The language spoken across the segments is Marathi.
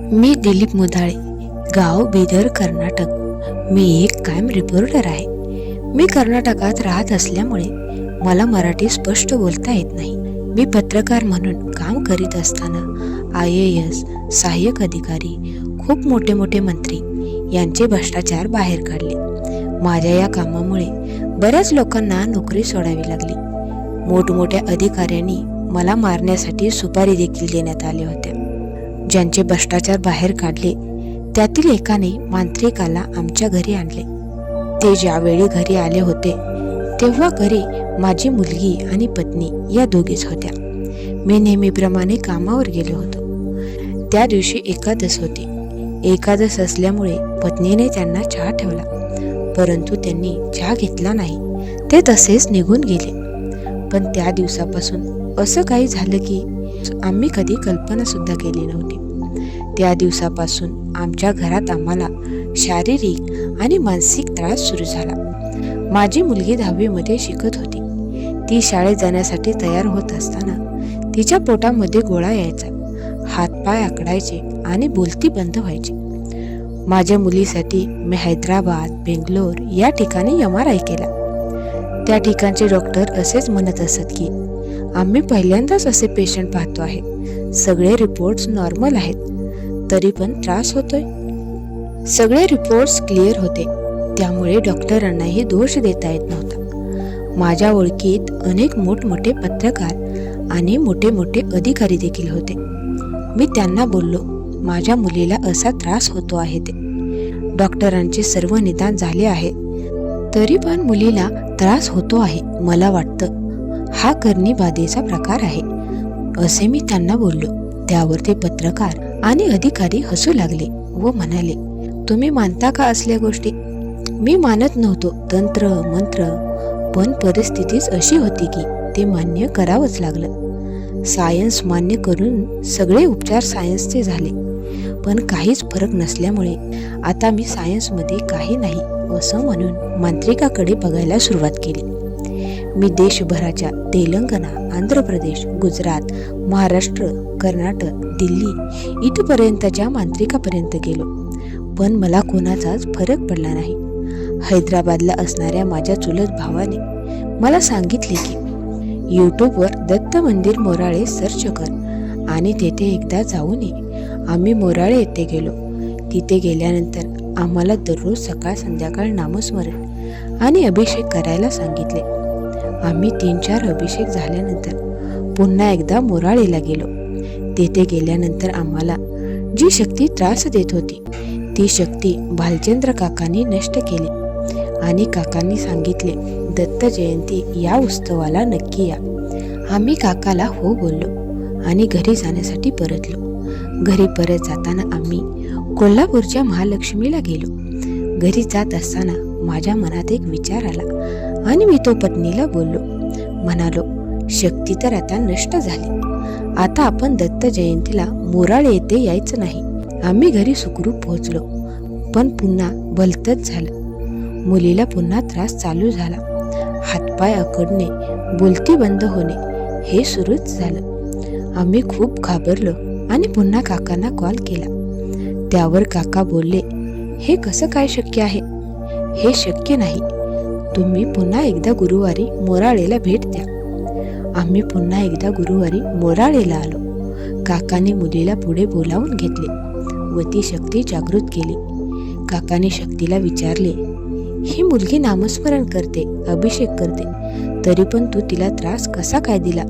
मी दिलीप मुधाळे, गाव बिदर, कर्नाटक। मी एक कायम रिपोर्टर आहे। मी कर्नाटकात राहत असल्यामुळे मला मराठी स्पष्ट बोलता येत नाही। मी पत्रकार म्हणून काम करीत असताना IAS, सहाय्यक अधिकारी, खूप मोठे मोठे मंत्री यांचे भ्रष्टाचार बाहेर काढले। माझ्या या कामामुळे बऱ्याच लोकांना नोकरी सोडावी लागली। मोठमोठ्या अधिकाऱ्यांनी मला मारण्यासाठी सुपारी देखील देण्यात आल्या होत्या। ज्यांचे भ्रष्टाचार बाहेर काढले त्यातील एकाने मांत्रिकाला आमच्या घरी आणले। ते ज्यावेळी घरी आले होते तेव्हा घरी माझी मुलगी आणि पत्नी या दोघीच होत्या। मी नेहमीप्रमाणे कामावर गेलो होतो। त्या दिवशी एकादश होती। एकादश असल्यामुळे पत्नीने त्यांना चहा ठेवला, परंतु त्यांनी चहा घेतला नाही। ते तसेच निघून गेले। पण त्या दिवसापासून असं काही झालं की आम्ही कधी कल्पना सुद्धा केली नव्हती। त्या दिवसापासून आमच्या घरात आम्हाला शारीरिक आणि मानसिक त्रास सुरू झाला। माझी मुलगी 10वी मध्ये शिकत होती। ती शाळेत जाण्यासाठी तयार होत असताना तिच्या पोटामध्ये गोळा यायचा, हातपाय आकडायचे आणि बोलती बंद व्हायची। माझ्या मुलीसाठी मी हैदराबाद, बेंगलोर या ठिकाणी MRI केला। त्या ठिकाणचे डॉक्टर असेच म्हणत असत की आम्ही पहिल्यांदाच असे पेशंट पाहतो आहे। सगळे रिपोर्ट्स नॉर्मल आहेत, तरी पण त्रास होतोय। सगळे रिपोर्ट्स क्लिअर होते, त्यामुळे डॉक्टरांनाही दोष देता येत नव्हता। माझ्या ओळखीत अनेक मोठमोठे पत्रकार आणि मोठे मोठे अधिकारी देखील होते। मी त्यांना बोललो, माझ्या मुलीला असा त्रास होतो आहे। ते डॉक्टरांचे सर्व निदान झाले आहे, तरी पण मुलीला त्रास होतो आहे। मला वाटतं हा करणी बाधेचा प्रकार आहे, असे मी त्यांना बोललो। त्यावर ते पत्रकार आणि अधिकारी हसू लागले व म्हणाले, तुम्ही मानता का असल्या गोष्टी? मी मानत नव्हतो तंत्र मंत्र, पण परिस्थितीच अशी होती की ते मान्य करावंच लागलं। सायन्स मान्य करून सगळे उपचार सायन्सचे झाले, पण काहीच फरक नसल्यामुळे आता मी सायन्समध्ये काही नाही असं म्हणून मांत्रिकाकडे बघायला सुरुवात केली। मी देशभराच्या तेलंगणा, आंध्र प्रदेश, गुजरात, महाराष्ट्र, कर्नाटक, दिल्ली इथपर्यंतच्या मांत्रिकापर्यंत गेलो, पण मला कोणाचाच फरक पडला नाही। हैदराबादला असणाऱ्या माझ्या चुलत भावाने मला सांगितले की यूट्यूबवर दत्त मंदिर मोराळे सर्च कर आणि तेथे एकदा जाऊन ये। आम्ही मोराळे येथे गेलो। तिथे गेल्यानंतर आम्हाला दररोज सकाळ संध्याकाळ नामस्मरण आणि अभिषेक करायला सांगितले। आम्ही 3-4 अभिषेक झाल्यानंतर पुन्हा एकदा मोराळेला गेलो। तेथे गेल्यानंतर आम्हाला जी शक्ती त्रास देत होती ती शक्ती भालचंद्र काकांनी नष्ट केली आणि काकांनी सांगितले, दत्त जयंती या उत्सवाला नक्की या। आम्ही काकाला हो बोललो आणि घरी जाण्यासाठी परतलो। घरी परत जाताना आम्ही कोल्हापूरच्या महालक्ष्मीला गेलो। घरी जात असताना माझ्या मनात एक विचार आला आणि मी तो पत्नीला बोललो, म्हणालो, शक्ती तर आता नष्ट झाली, आता आपण दत्त जयंतीला मोराळे येथे यायचं नाही। आम्ही घरी सुखरूप पोहोचलो, पण पुन्हा भलतंच झालं। मुलीला पुन्हा त्रास चालू झाला, हातपाय अकडणे, बोलती बंद होणे हे सुरूच झालं। आम्ही खूप घाबरलो आणि पुन्हा काकांना कॉल केला। त्यावर काका बोलले, हे कसं काय शक्य आहे? हे शक्य नाही, तुम्ही पुन्हा एकदा गुरुवारी मोराळेला भेट द्या। आम्ही पुन्हा एकदा गुरुवारी मोराळेला आलो। काकाने मुलीला पुढे बोलावून घेतले व ती शक्ती जागृत केली। काकाने शक्तीला विचारले, ही मुलगी नामस्मरण करते, अभिषेक करते, तरी पण तू तिला त्रास कसा काय दिला?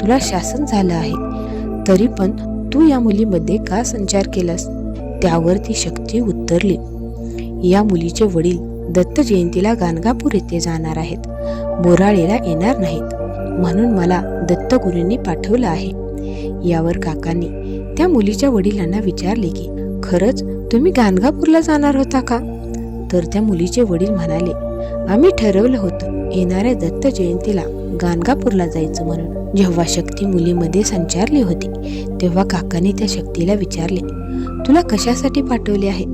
तुला शासन झालं आहे, तरी पण तू या मुलीमध्ये का संचार केलास? त्यावर ती शक्ती उत्तरली, या मुलीचे वडील दत्त जयंतीला गाणगापूर येथे जाणार आहेत, मोराळेला येणार नाहीत, म्हणून मला दत्तगुरूंनी पाठवलं आहे। यावर काकांनी त्या मुलीच्या वडिलांना विचारले की खरंच तुम्ही गाणगापूरला जाणार होता का? तर त्या मुलीचे वडील म्हणाले, आम्ही ठरवलं होतं येणाऱ्या दत्त जयंतीला गाणगापूरला जायचं म्हणून। जेव्हा शक्ती मुलीमध्ये संचारली होती तेव्हा काकाने त्या शक्तीला विचारले, तुला कशासाठी पाठवले आहे?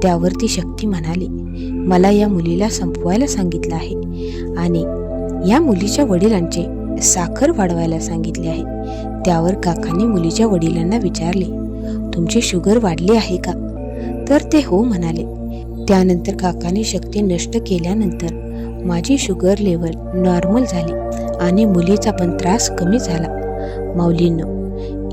त्यावर ती शक्ती म्हणाली, मला या मुलीला संपवायला सांगितलं आहे आणि या मुलीच्या वडिलांचे साखर वाढवायला सांगितले आहे। त्यावर काकांनी मुलीच्या वडिलांना विचारले, तुमची शुगर वाढली आहे का? तर ते हो म्हणाले. त्यानंतर काकाने शक्ती नष्ट केल्यानंतर माझी शुगर लेवल नॉर्मल झाली आणि मुलीचा पण त्रास कमी झाला. माऊलींनो,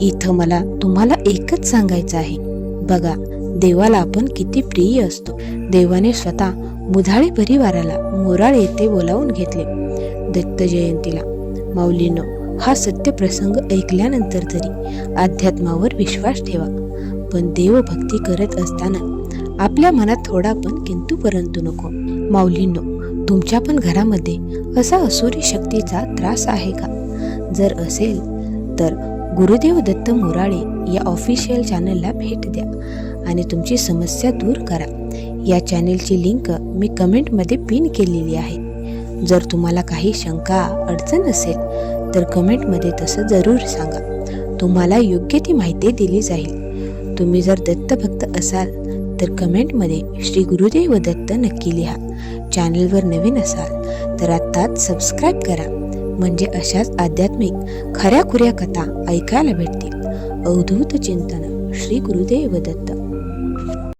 इथं मला तुम्हाला एकच सांगायचं आहे. बघा, देवाला आपण किती प्रिय असतो. देवाने स्वतः मुधाळे परिवाराला मोराळ येथे बोलावून घेतले दत्त जयंतीला. माऊलींनो, हा सत्य प्रसंग ऐकल्यानंतर तरी अध्यात्मावर विश्वास ठेवा. पण देवभक्ती करत असताना आपल्या मनात थोडा पण किंतु परंतु नको. माऊलींनो, तुमच्या पण घरामध्ये असा असुरी शक्तीचा त्रास आहे का? जर असेल तर गुरुदेव दत्त मोराळे या ऑफिशियल चॅनलला भेट द्या आणि तुमची समस्या दूर करा. या चॅनलची लिंक मी कमेंटमध्ये पिन केलेली आहे. जर तुम्हाला काही शंका अडचण असेल तर कमेंटमध्ये तसं जरूर सांगा. तुम्हाला योग्य ती माहिती दिली जाईल. तुम्ही जर दत्तभक्त असाल तर कमेंटमध्ये श्री गुरुदेव दत्त नक्की लिहा. चॅनलवर नवीन असाल तर आत्ताच सबस्क्राईब करा, म्हणजे अशाच आध्यात्मिक खऱ्याखुऱ्या कथा ऐकायला भेटतील. अवधूत चिंतन श्री गुरुदेव दत्त.